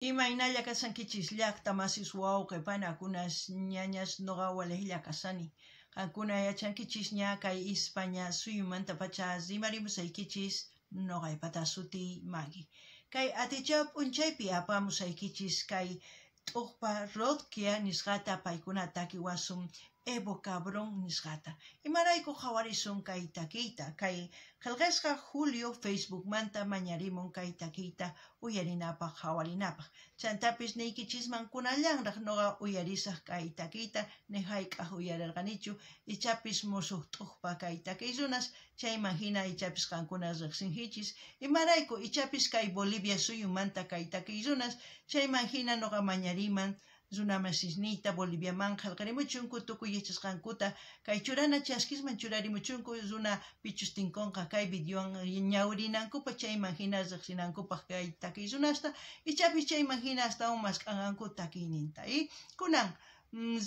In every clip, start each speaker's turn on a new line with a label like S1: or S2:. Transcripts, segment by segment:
S1: Imaynalla kasankichis llaqta masis wawqipanakunas ñañas noqa walejlla kasani. Qankuna yachankichis ña kay España suyumanta pacha rimarimusaykichis noqaypata suti Maggie. Kay atichaw p'unchaypi apamusaykichis kay t'uqpa Rodkia nisqata paykuna takiwasun Evo Cabrón nisqata. Imarayku qhawarisun kay takiyta kay qillqisqa Julio Facebook manta mañarimun kay takiyta uyarinapaq qhawarinapaq. Chantapis niykichisman kunallanraq noqa uyarisaq kay takiyta ni hayk'aq uyararqanichu ichapis musuq t'uqpa kay takiy runas chayman hina ichapis qankuna riqsinkichis imarayku ichapis kay Bolivia suyumanta kay takiy runas chayman hina noqa mañariman runa masisniyta Boliviaman qillqarimuchunku tukuy yachasqankuta kay churana chaskisman churarimuchunku runa pichus tinkunqa kay videowan ñawrinankupa chayman hina riqsinankupaq kay takiy runasta ichapis chayman hina astawan masq'ananku takiyninta y kunan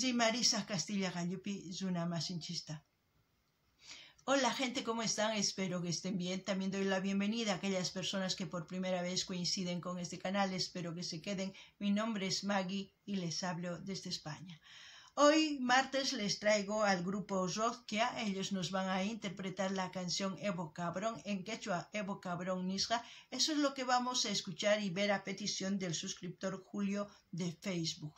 S1: rimarisaq Castilla Gallupi runa masinchista. Hola gente, ¿cómo están? Espero que estén bien. También doy la bienvenida a aquellas personas que por primera vez coinciden con este canal. Espero que se queden. Mi nombre es Maggie y les hablo desde España. Hoy, martes, les traigo al grupo Rodkia. Ellos nos van a interpretar la canción Evo Cabrón, en quechua Evo Cabrón Nisqa. Eso es lo que vamos a escuchar y ver a petición del suscriptor Julio de Facebook.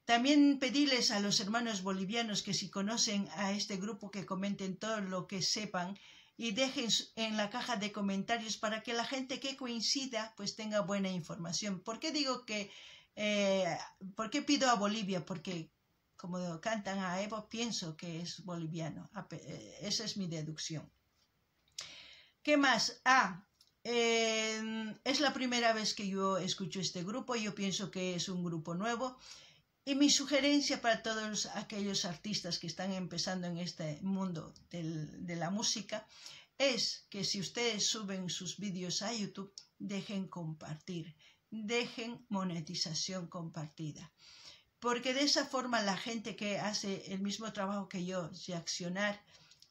S1: También pedirles a los hermanos bolivianos que si conocen a este grupo que comenten todo lo que sepan y dejen en la caja de comentarios para que la gente que coincida pues tenga buena información. ¿Por qué digo que, por qué pido a Bolivia? Porque como cantan a Evo pienso que es boliviano. Esa es mi deducción. ¿Qué más? Es la primera vez que yo escucho este grupo. Yo pienso que es un grupo nuevo. Y mi sugerencia para todos aquellos artistas que están empezando en este mundo de la música es que si ustedes suben sus vídeos a YouTube, dejen compartir, dejen monetización compartida. Porque de esa forma la gente que hace el mismo trabajo que yo, reaccionar,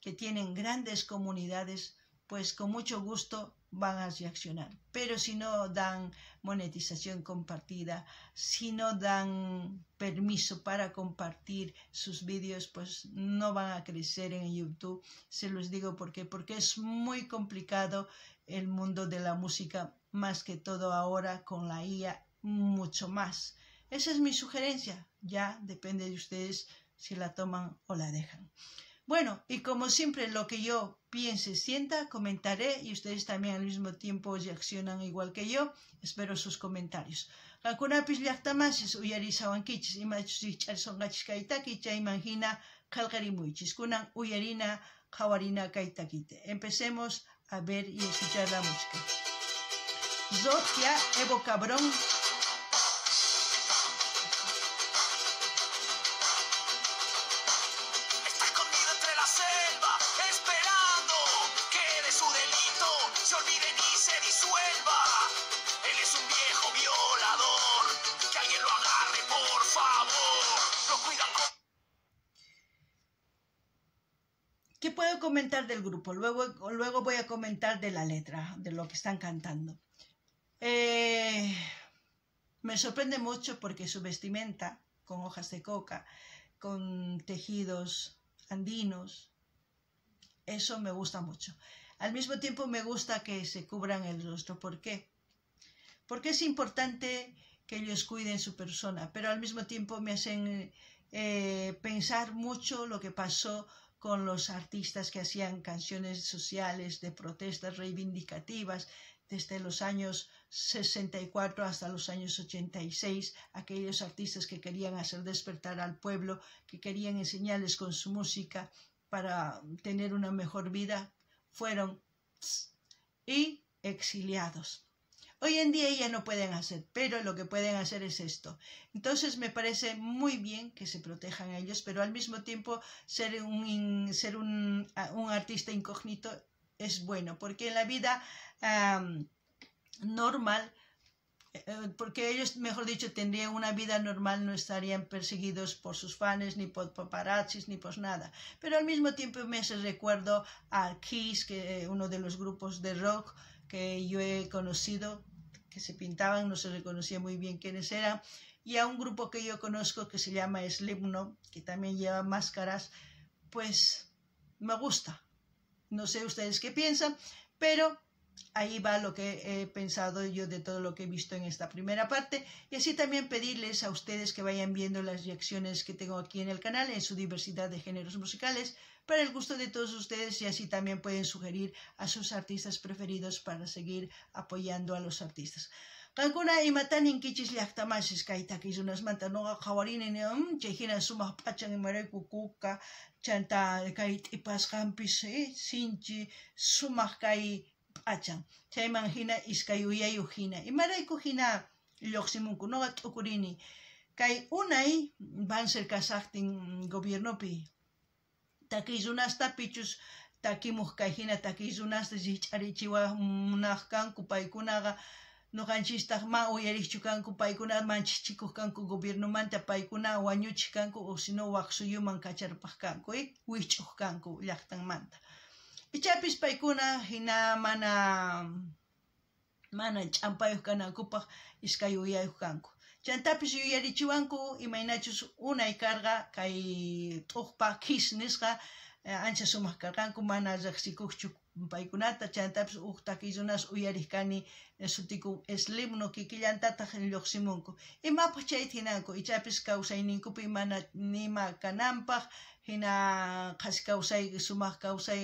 S1: que tienen grandes comunidades, pues con mucho gusto van a reaccionar. Pero si no dan monetización compartida, si no dan permiso para compartir sus vídeos, pues no van a crecer en YouTube. Se los digo porque es muy complicado el mundo de la música, más que todo ahora con la IA, mucho más. Esa es mi sugerencia. Ya depende de ustedes si la toman o la dejan. Bueno, y como siempre lo que yo piense, sienta, comentaré y ustedes también al mismo tiempo reaccionan igual que yo. Espero sus comentarios. Qankunapis llaqtamasis uyarisawankichis imachusicharishonqachis kay taki chayman hina qillqarimuychis kunan uyarina qhawarina kay takite. Empecemos a ver y escuchar la música. Rodkia, Evo Cabrón. ¿Qué puedo comentar del grupo? Luego voy a comentar de la letra, de lo que están cantando. Me sorprende mucho porque su vestimenta, con hojas de coca, con tejidos andinos, eso me gusta mucho. Al mismo tiempo me gusta que se cubran el rostro. ¿Por qué? Porque es importante que ellos cuiden su persona, pero al mismo tiempo me hacen pensar mucho lo que pasó con los artistas que hacían canciones sociales de protestas reivindicativas desde los años 64 hasta los años 86, aquellos artistas que querían hacer despertar al pueblo, que querían enseñarles con su música para tener una mejor vida, fueron y exiliados. Hoy en día ya no pueden hacer, pero lo que pueden hacer es esto. Entonces me parece muy bien que se protejan a ellos, pero al mismo tiempo ser un artista incógnito es bueno, porque en la vida normal, porque ellos, mejor dicho, tendrían una vida normal, no estarían perseguidos por sus fans, ni por paparazzis, ni por nada. Pero al mismo tiempo me hace recuerdo a Kiss, que uno de los grupos de rock que yo he conocido, que se pintaban, no se reconocía muy bien quiénes eran, y a un grupo que yo conozco que se llama Slipknot, que también lleva máscaras, pues me gusta. No sé ustedes qué piensan, pero ahí va lo que he pensado yo de todo lo que he visto en esta primera parte, y así también pedirles a ustedes que vayan viendo las reacciones que tengo aquí en el canal en su diversidad de géneros musicales para el gusto de todos ustedes, y así también pueden sugerir a sus artistas preferidos para seguir apoyando a los artistas. Kankuna imatanin kichis llaqtamasis kayta kisunas noqa qawarinin chayhina sumaq p'achan imarayku kuka chanta kay t'ipasqanpis sinchi sumaq kay p'achan chayman hina iskay uyayuq hina imarayku hina lluqsimunku noqa t'ukurini kay unay Banzer kasaqtin gobiernopi takiy runastapichus takimuq kay hina takiy runasta llich'arichiwaq munaq kanku paykunaqa nuqanchistaq ma uyariqchu kanku paykuna manchichikuq kanku gobiernomanta paykuna wañuchiq kanku o sino waqsuyuman kacharpaq kanku wich'uq kanku llaqtanmanta ichapis paykuna hina mana ch'ampayuq kanankupaq iskay uyayuq kanku chantapis yuyarichiwanku imaynachus unay karqa kay t'uqpa kis nisqa ancha sumaq karqanku mana riqsikuqchu paykunata chantapis takiy runas uyariq kani sutikun Slipknot kikillantataq lluqsimunku imapaq chayta hinanku ichapis kawsayninkupi mana nima kananpaq hina qhasi kawsay sumaq kawsay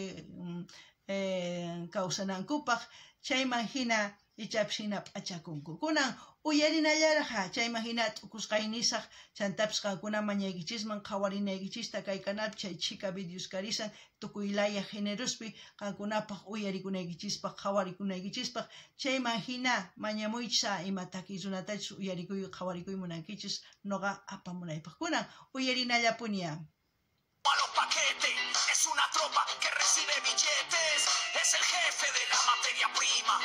S1: kawsanankupaq chayman hina ichapis hina p'achakunku kunan uyarinallarqa chayman hina t'ukusqaynisaq chantapis qankuna mañaykichisman qhawarinaykichista kay canal chay Chica Videos Karisan tukuylaya generospi qankunapaq uyarikunaykichispaq qhawarikunaykichispak chayman hina mañamuychis ima takiy runatachus uyarikuy qhawarikuy munankichis noqa apamunaypaq kunan uyarinallapuniya.
S2: Es una tropa que recibe billetes, es el jefe de la materia prima.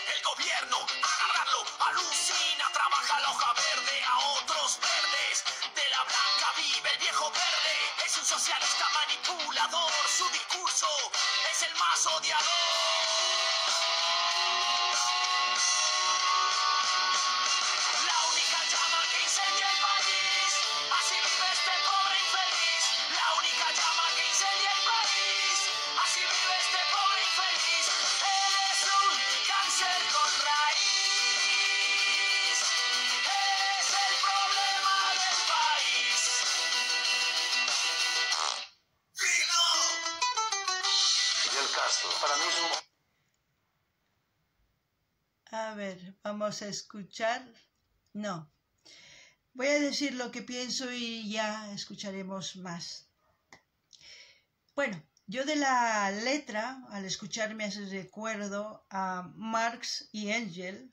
S2: El gobierno, agarrarlo, alucina, trabaja la hoja verde a otros verdes. De la blanca vive el viejo verde, es un socialista manipulador, su discurso es el más odiador. La única llama que incendia el país, así vive este pobre infeliz. La única llama que incendia el país, así vive este pobre infeliz. Eres un cáncer con raíz, eres el problema del país. Fidel Castro, para mí es un...
S1: A ver, vamos a escuchar. No. Voy a decir lo que pienso y ya escucharemos más. Bueno, yo de la letra, al escuchar me hace recuerdo a Marx y Engels,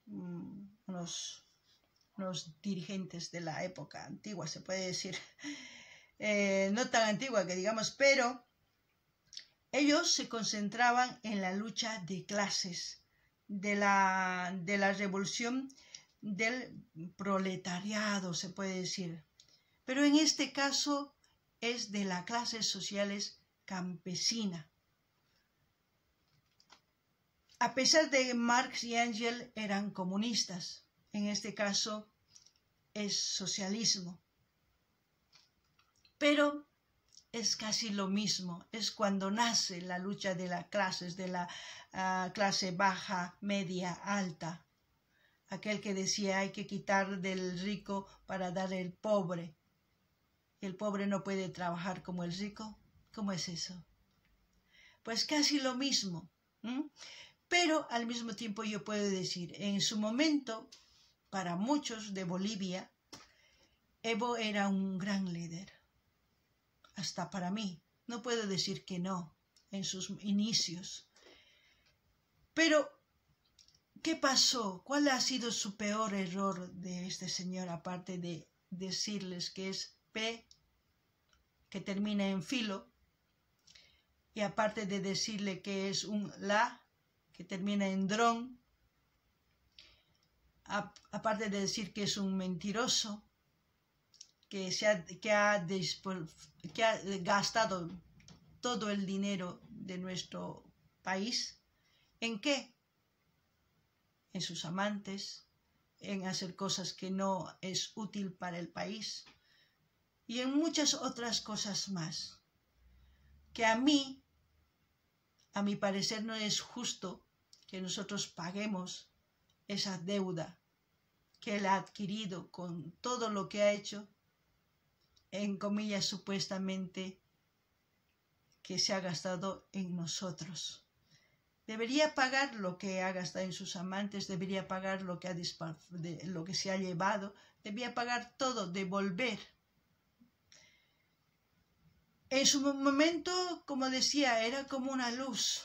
S1: unos dirigentes de la época antigua, se puede decir. No tan antigua que digamos, pero ellos se concentraban en la lucha de clases, de la revolución del proletariado, se puede decir. Pero en este caso es de las clases sociales campesina. A pesar de que Marx y Engels eran comunistas, en este caso es socialismo. Pero es casi lo mismo, es cuando nace la lucha de las clases, de la clase baja, media, alta. Aquel que decía hay que quitar del rico para dar al pobre. El pobre no puede trabajar como el rico. ¿Cómo es eso? Pues casi lo mismo. Pero al mismo tiempo yo puedo decir, en su momento, para muchos de Bolivia, Evo era un gran líder. Hasta para mí, no puedo decir que no, en sus inicios. Pero, ¿qué pasó? ¿Cuál ha sido su peor error de este señor? Aparte de decirles que es P, que termina en filo, y aparte de decirle que es un la, que termina en dron, aparte de decir que es un mentiroso, que ha gastado todo el dinero de nuestro país. ¿En qué? en sus amantes, en hacer cosas que no es útil para el país y en muchas otras cosas más, que a mi parecer no es justo que nosotros paguemos esa deuda que él ha adquirido con todo lo que ha hecho, en comillas supuestamente, que se ha gastado en nosotros. Debería pagar lo que ha gastado en sus amantes, debería pagar lo que, lo que se ha llevado, debería pagar todo, devolver. En su momento, como decía, era como una luz.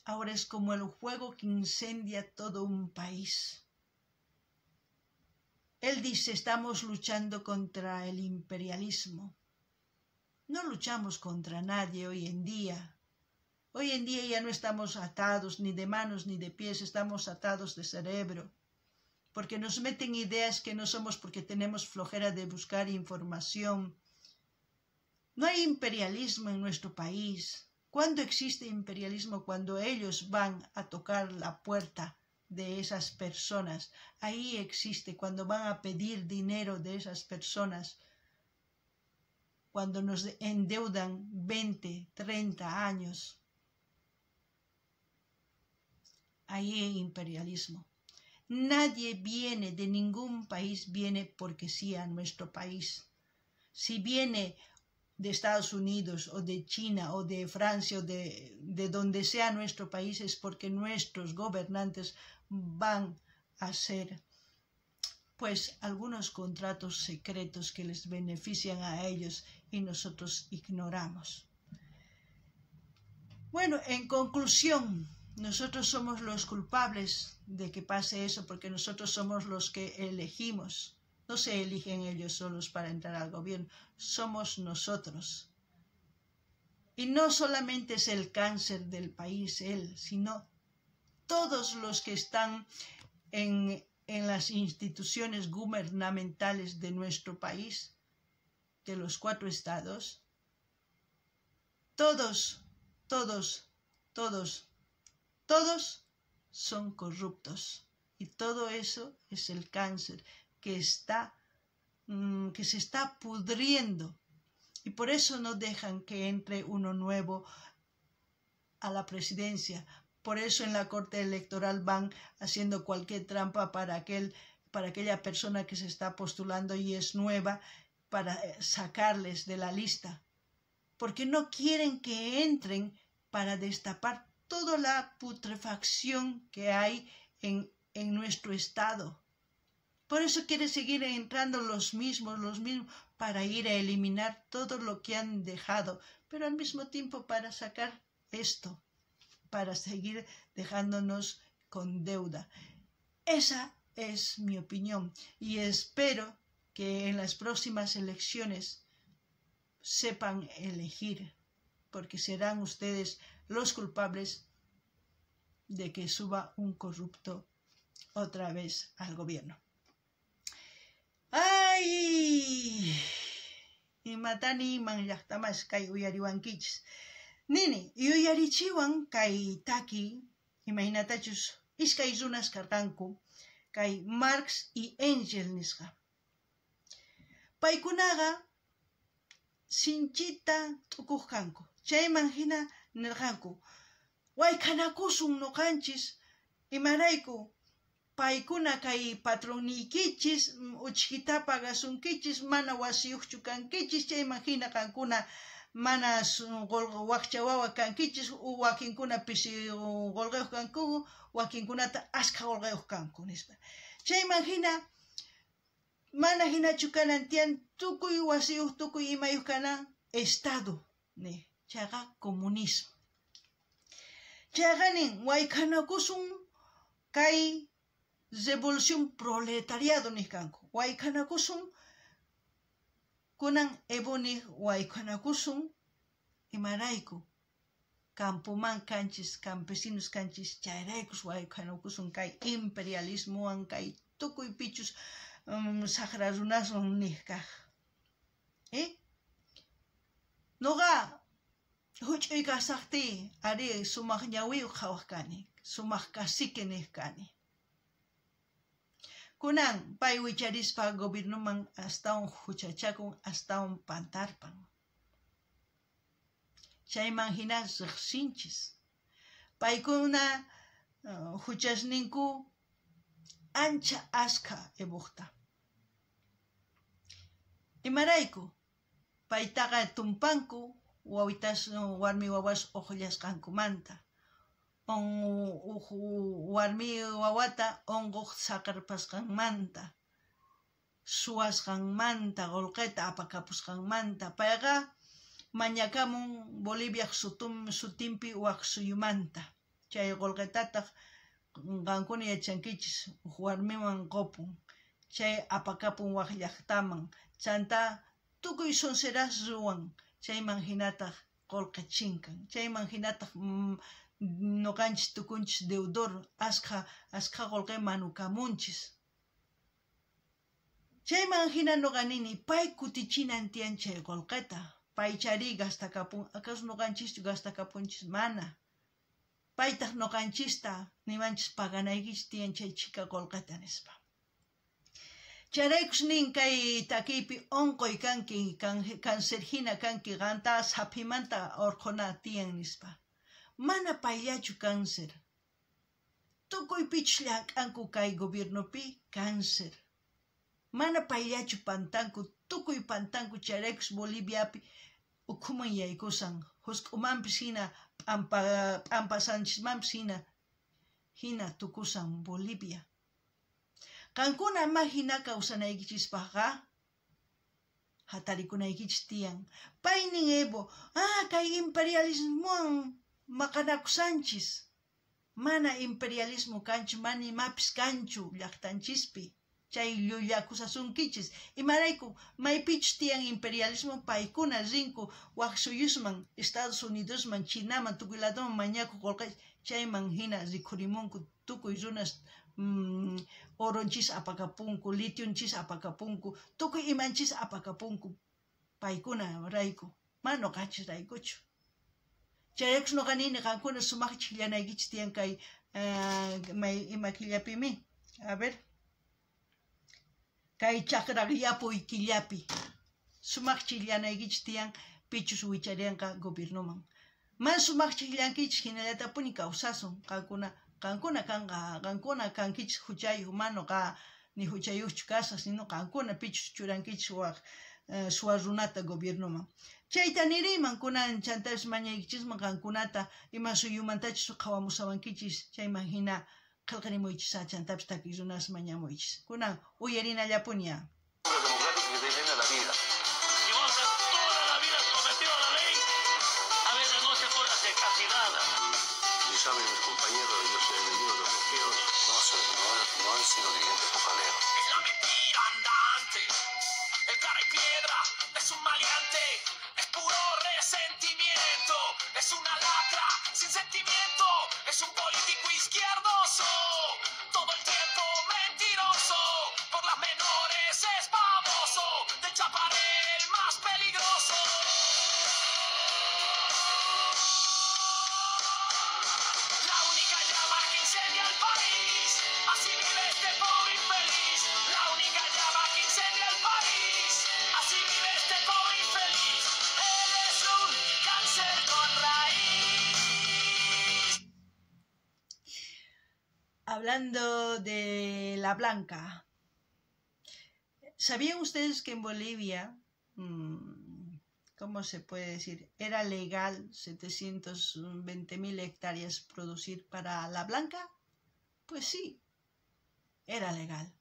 S1: Ahora es como el fuego que incendia todo un país. Él dice, estamos luchando contra el imperialismo. No luchamos contra nadie hoy en día. Hoy en día ya no estamos atados ni de manos ni de pies, estamos atados de cerebro. Porque nos meten ideas que no somos porque tenemos flojera de buscar información. No hay imperialismo en nuestro país. ¿Cuándo existe imperialismo? Cuando ellos van a tocar la puerta de esas personas. Ahí existe, cuando van a pedir dinero de esas personas. Cuando nos endeudan 20, 30 años. Ahí hay imperialismo. Nadie viene de ningún país, viene porque sí a nuestro país. Si viene de Estados Unidos o de China o de Francia o de donde sea nuestro país, es porque nuestros gobernantes van a hacer pues algunos contratos secretos que les benefician a ellos y nosotros ignoramos. Bueno, en conclusión, nosotros somos los culpables de que pase eso porque nosotros somos los que elegimos. No se eligen ellos solos para entrar al gobierno, somos nosotros. Y no solamente es el cáncer del país él, sino todos los que están en las instituciones gubernamentales de nuestro país, de los 4 estados, todos son corruptos. Y todo eso es el cáncer que se está pudriendo. Y por eso no dejan que entre uno nuevo a la presidencia. Por eso en la Corte Electoral van haciendo cualquier trampa para aquella persona que se está postulando y es nueva, para sacarles de la lista. Porque no quieren que entren para destapar toda la putrefacción que hay en nuestro estado. Por eso quiere seguir entrando los mismos, para ir a eliminar todo lo que han dejado, pero al mismo tiempo para sacar esto, para seguir dejándonos con deuda. Esa es mi opinión y espero que en las próximas elecciones sepan elegir, porque serán ustedes los culpables de que suba un corrupto otra vez al gobierno. ¡Ay! Imatani man llaqtamas kay uyariwankichis. Nini, uyarichiwan kay taki, imaynatachus iskay runas karqanku, kay Marx y Engels nisqa. Paykunaqa sinchita t'ukuq kanku. Chayman hina nirqanku, wayk'anakusun nuqanchis, imarayku paykuna kay patronnikichis uchkita pagasunkichis, mana wasiyuqchu kankichis, chayman hina qankuna mana waqcha wawa kankichis, wakinkuna pisi qolqeyuq kanku, wakinkunata askha qolqeyuq kanku nispa. Chayman hina mana hinachu kanan tiyan tukuy wasiyuq, tukuy imayuq kanan Estado, chayqa comunismo. Chayqa nin wayk'anakusun kay revolución proletariado nisqanku. Wayk'anakusun kunan eboniq wayk'anakusun imarayku campoman kanchis, campesinos kanchis, chayraykus wayk'anakusun kay imperialismowan, kay tukuy pichus saqra runasun nisqaq. Nuqa huch'uy kasaqti ari sumaq ñawiyuq qhawaq kani, sumaq cacique niq kani. Kunan, pay wicharispa gobiernoman hasta un huchachakun, hasta un pantarpan. Chayman hina riqsinchis. Paykuna huchasninku ancha aska ebuqta. Imarayku, paytaqa tumpanku, wawitas warmi wawas uqllasqankumanta. Warmi wawata onquq saqarpasqanmanta, suwasqanmanta, qolqeta apakapusqanmanta, payqa mañakamun Bolivia sutinpi waq suyumanta. Chay qolqetataq qankuna yachankichis warmiwan qopun. Chay apakapun waq llaqtaman. Chanta tukuy sonseras ruwan. Chayman hinataq qolqechinkan. Chayman hinataq noqanchis tukunchis deudor asqa qolqe manukamunchis. Chayman hina noqanini pay kutichinan tiyan chay qolqeta. Pay chari gastakapun, akas noqanchis gastakapunchis mana. Paytaq noqanchista nimanchis paganaykichis tiyan chay chika qolqeta nispa. Charaykus nin kay takipi onqoy kanki, cáncer hina kanki, qanta saphimanta orqona tiyan nispa. Mana payllachu cáncer. Tukuy pichlla kanku kay gobiernopi cáncer. Mana payllachu pantanku, tukuy pantanku charaykus Boliviapi ukhuman yaykusan. Husk'umanpis hina p'ampasanchismanpis hina tukusan Bolivia. Qankuna ama hina kawsanaykichispaqqa hatarikunaykich tiyan. Pay nin Evo, kay imperialismuwan maqanakusanchis. Mana imperialismo kanchu, mana imapis kanchu llaqtanchispi. Chay llullakusasunkichis. Imarayku, maypichus tiyan imperialismo paykuna rinku waq suyusman, Estados Unidosman, Chinaman, tukuy ladoman mañaku qolqay. Chayman hina rikhurimunku tukuy runas oronchis apakapunku, litiunchis apakapunku, tukuy imanchis apakapunku. Paykuna rayku, ma noqanchis raykuchu. Chayaykus noqanini qankuna sumaqchik llanaykichis tiyan kay ima killapimi. A ver. Kay chaqraq yapuy killapi. Sumaqchik llanaykichis tiyan pichus wicharianqa gobiernoman. Man sumaqchik llankichis hinallatapuni kawsasun qankuna kankichis huchayuq, manoqa ni huchayuqchu kasaq, sino qankuna pichus churankichis waq suwa runata gobiernoman. Chayta niriman kunan chantaris mañaykichisman qankunata ima suyumantachis qawamusawankichis, chayman hina qillqarimuychis chantapis takiy runas mañamuychis. Kunan uyarinallapuña.
S2: Democrático que defiende la vida. Y vamos a toda la vida sometido a la ley. A veces no se puede hacer casi nada.
S3: Y saben mis compañeros, yo soy enemigo de los bloqueos. No he sido dirigente popalero.
S2: Es la mentira andante. El cara y piedra es un maleante. Es puro resentimiento. Es una lacra sin sentimiento. Es un político izquierdoso. Todo el tiempo mentiroso. Por las menores es baboso. Del chaparé el más peligroso. La única llama que incendia el país. Así vive este pobre infeliz. La única llama que incendia el país. Así vive este pobre infeliz. Él es un cáncer con raíz.
S1: Hablando de la blanca. ¿Sabían ustedes que en Bolivia, cómo se puede decir, era legal 720.000 hectáreas producir para la blanca? Pues sí, era legal.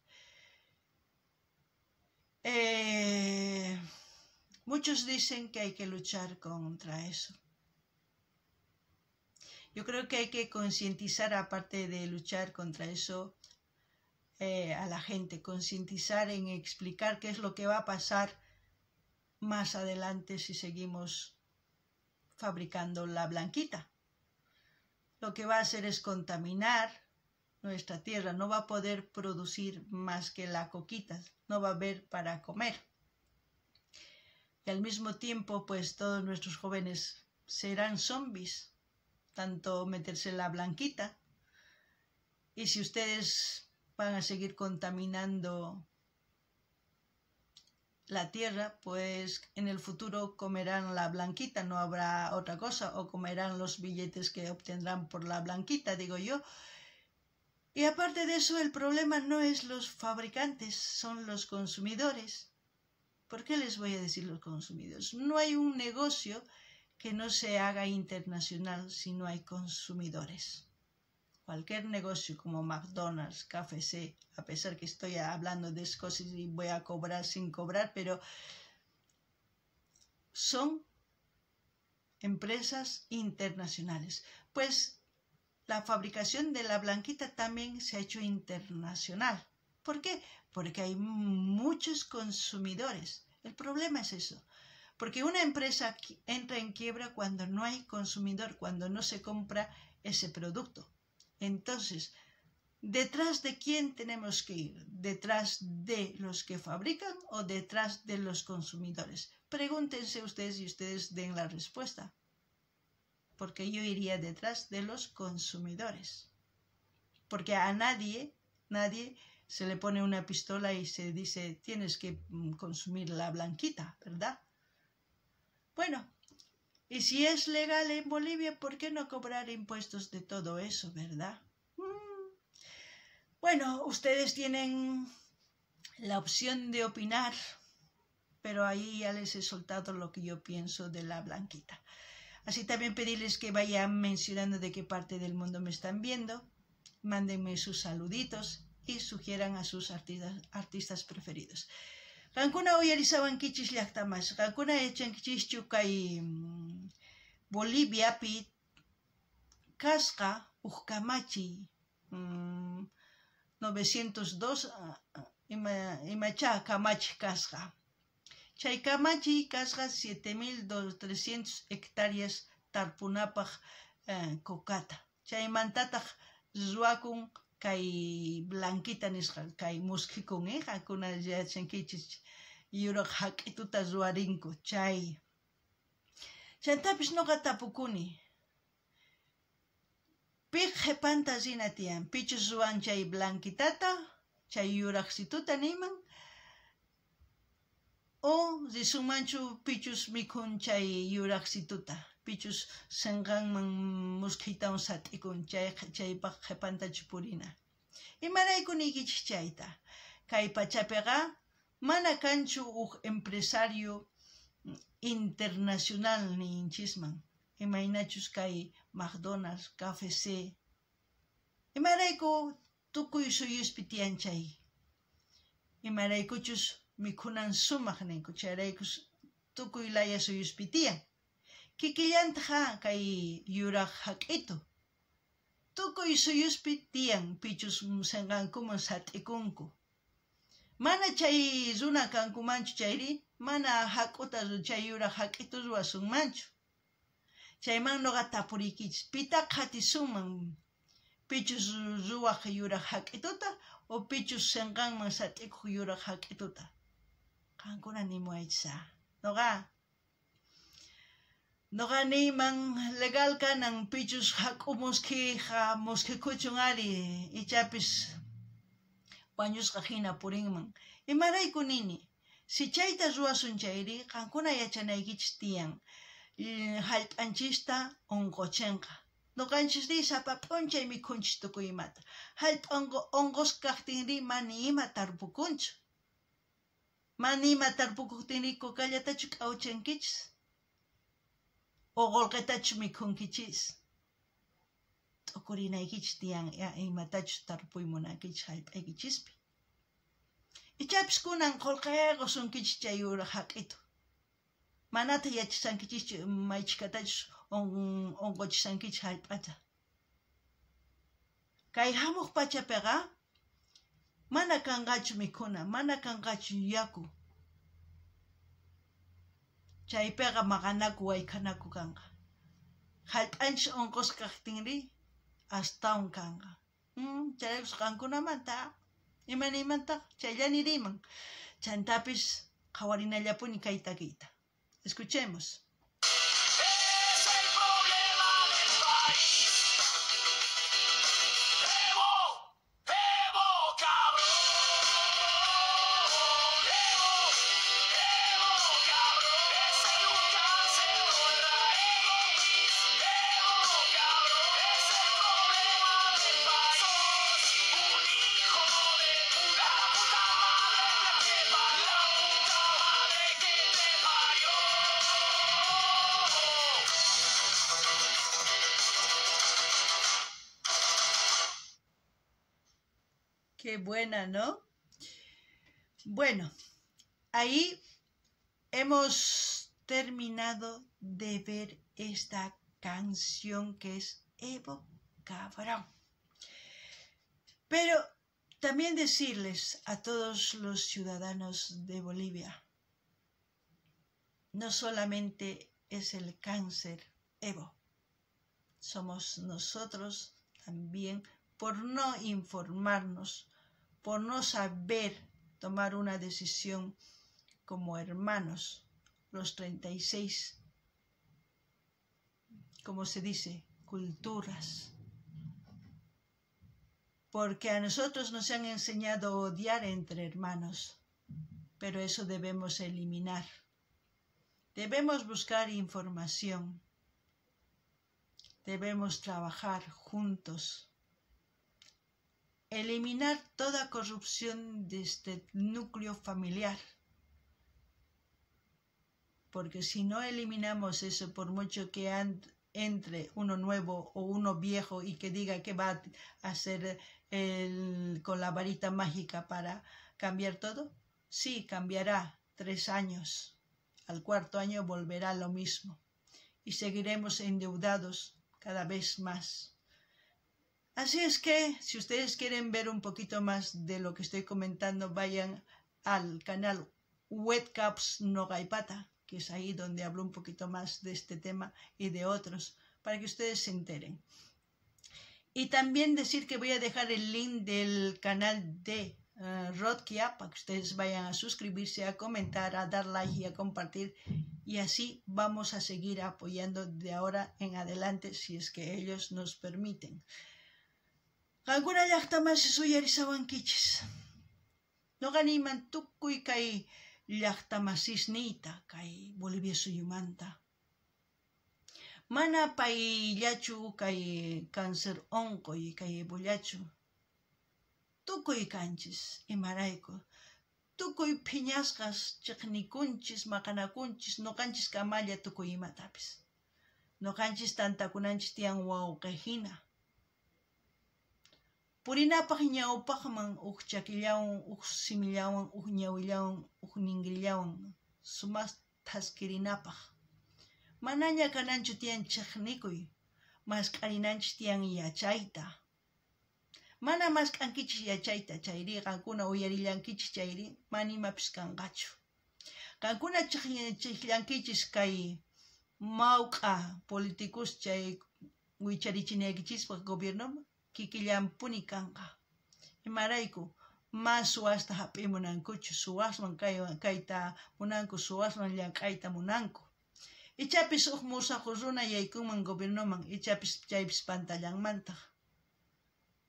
S1: Muchos dicen que hay que luchar contra eso. Yo creo que hay que concientizar, aparte de luchar contra eso, a la gente, concientizar en explicar qué es lo que va a pasar más adelante si seguimos fabricando la blanquita. Lo que va a hacer es contaminar nuestra tierra, no va a poder producir más que la coquita, no va a haber para comer. Y al mismo tiempo, pues todos nuestros jóvenes serán zombies, tanto meterse en la blanquita. Y si ustedes van a seguir contaminando la tierra, pues en el futuro comerán la blanquita, no habrá otra cosa, o comerán los billetes que obtendrán por la blanquita, digo yo. Y aparte de eso, el problema no es los fabricantes, son los consumidores. ¿Por qué les voy a decir los consumidores? No hay un negocio que no se haga internacional si no hay consumidores. Cualquier negocio como McDonald's, KFC, a pesar que estoy hablando de cosas y voy a cobrar sin cobrar, pero son empresas internacionales. Pues la fabricación de la blanquita también se ha hecho internacional. ¿Por qué? Porque hay muchos consumidores. El problema es eso. Porque una empresa entra en quiebra cuando no hay consumidor, cuando no se compra ese producto. Entonces, ¿detrás de quién tenemos que ir? ¿Detrás de los que fabrican o detrás de los consumidores? Pregúntense ustedes y ustedes den la respuesta. Porque yo iría detrás de los consumidores. Porque a nadie se le pone una pistola y se dice, tienes que consumir la blanquita, ¿verdad? Bueno, y si es legal en Bolivia, ¿por qué no cobrar impuestos de todo eso, verdad? Bueno, ustedes tienen la opción de opinar, pero ahí ya les he soltado lo que yo pienso de la blanquita. Así también pedirles que vayan mencionando de qué parte del mundo me están viendo, mándenme sus saluditos y sugieran a sus artistas preferidos. Qankuna uyarisawan kichis llaqtamas, qankuna yachankichishchu kay Boliviapi kasqa kamachi 902 imachá kamachi kasqa. Chay kamachi kasqa 7.300 hectáreas tarpunapaq kokata. Chaymantataq ruakun kay blanquita nisqa kay muskikun qankuna yachankichis yuraq haq'ituta ruwarinku chay. Chantapis noqa tapukuni. Pik qhipanta rina tiyan, pichus ruwan chay blanquitata, chay yuraqsituta niman, o risunmanchu pichus mikun chay yuraqsituta, pichus senqanman muskitawan sat'ikun chaypaq qhipantachu purina. Imarayku nikichis chayta, kay pachapiqa mana kanchu empresario internacional ninchisman. Imaynachus kay McDonald's, KFC. Imarayku tukuy suyuspi tiyan chay. Imaraykuchus mikunan sumaq ninku, chayraykus tukuy laya suyuspi tiyan. Kikillantaqa kay yuraq haq'itu. Tukuy suyuspi tiyan, pichus senqankuman sat'ikunku. Mana chay runa kankumanchu chayri, mana haq'uta chay yuraq haq'itu ruwasunmanchu. Chayman noqa tapurikichis, pitaq hatisunman pichus ruwaq yuraq haq'ituta o pichus senqanman sat'ikuq yuraq haq'ituta. Qankuna nimuaychisa. Noqa niyman legal kanan pichus haq'u muskikuchun ari ichapis wañusqa hina purinman. Imarayku nini, si chayta ruwasun chayri, qankuna yachanaykichis tiyan. Hallp'anchista onqochenqa. Noqanchisri sapa p'unchay mikhunchis tukuymata. Hallp'a onqos kaqtinri mani ima tarpukunchu. Mani ima tarpukuqtinri kukallatachu k'awchankichis. O qolqetachu mikhunkichis. T'ukurinaykichis tiyan imatachu tarpuymunankichis hallp'aykichispi. Ichapis kunan qolqayusunkichis chay yuraq haq'itu. Manata yachasankichis maychikatachus onqochisankichis hallp'ata. Kay hamuq pachapiqa mana kanqachu mikhuna, mana kanqachu yaku. Chaypiqa maqanaku wayk'anaku kanqa. Hallp'anchis onqos kaqtinri astawan kanqa. Chayraykus qankunamanta imanimantaq chayllaniriman. Chantapis qawarinallapuni kay taquita. Escuchemos.
S2: Es el problema del país. Evo,
S1: buena, ¿no? Bueno, ahí hemos terminado de ver esta canción que es Evo Cabrón. Pero también decirles a todos los ciudadanos de Bolivia, no solamente es el cáncer Evo, somos nosotros también por no informarnos, por no saber tomar una decisión como hermanos, los 36, como se dice, culturas. Porque a nosotros nos han enseñado a odiar entre hermanos, pero eso debemos eliminar. Debemos buscar información, debemos trabajar juntos, eliminar toda corrupción de este núcleo familiar. Porque si no eliminamos eso, por mucho que entre uno nuevo o uno viejo y que diga que va a hacer con la varita mágica para cambiar todo, sí, cambiará 3 años. Al 4.º año volverá lo mismo y seguiremos endeudados cada vez más. Así es que, si ustedes quieren ver un poquito más de lo que estoy comentando, vayan al canal Wetcaps Nogaipata, que es ahí donde hablo un poquito más de este tema y de otros, para que ustedes se enteren. Y también decir que voy a dejar el link del canal de Rodkia para que ustedes vayan a suscribirse, a comentar, a dar like y a compartir. Y así vamos a seguir apoyando de ahora en adelante, si es que ellos nos permiten. Kankuna llaqtamasi suyarisawankichis. Noqaniman tukuy kay llaqtamasisniyta kay Bolivia suyumanta. Mana payllachu kay cáncer oncoy kay Evollachu. Tukuy kanchis imarayku. Tukuy phiñasqas chiqnikunchis, maqanakunchis, noqanchis kamalla tukuy imatapis. Noqanchis tantakunanchis tiyan wawqihina. Purinapaq ñawpaqman chakillawan, simillawan, ñawillawan, ninguillawan sumastas kirinapaq. Manaña kananchu tiyan chiqnikuy, masqarinanchis tiyan yachayta. Mana masqankichis yachayta chayri, qankuna uyarillankichis chayri, manimapis kanqachu. Qankuna chiqllankichis kay mawqa políticos chay wicharichinaykichis gobierno kikillanpuni kanqa. Imarayku, mas suwasta hapi munankuchu, suwasman kayta munanku, suwasman llank'ayta munanku. Ichapis musaq runa yaykunman gobiernoman, ichapis chaypis pantallanmanta.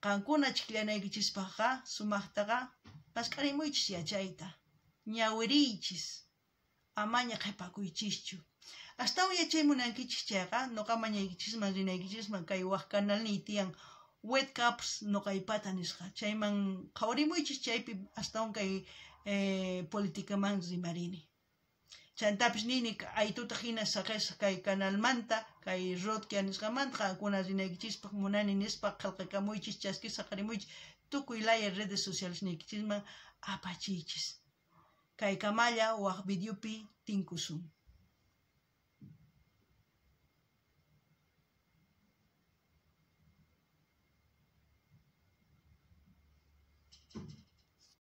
S1: Qankuna chiqllanaykichispaqqa, sumaqtaqa, masqarimuychis yachayta, ñawiriychis, amaña qhipakuychischu. Astawan yachay munankichis chayqa, noqamañaykichisman rinaykichisman kay waq canalni tiyan Wetcaps Nogaipata nisqa. Chayman qhawrimuychis chaypi astawan kay políticaman rimarini. Chantapis nini aytuta hina saqesqa kay canalmanta, kay Rodkia nisqamanta, qankuna rinaykichispaq munani nispa qillqakamuychis, chaskisa qarimuychis, tukuy laya redes sociales niykichisman apachiychis. Kay kamalla waq videopi tinkusun.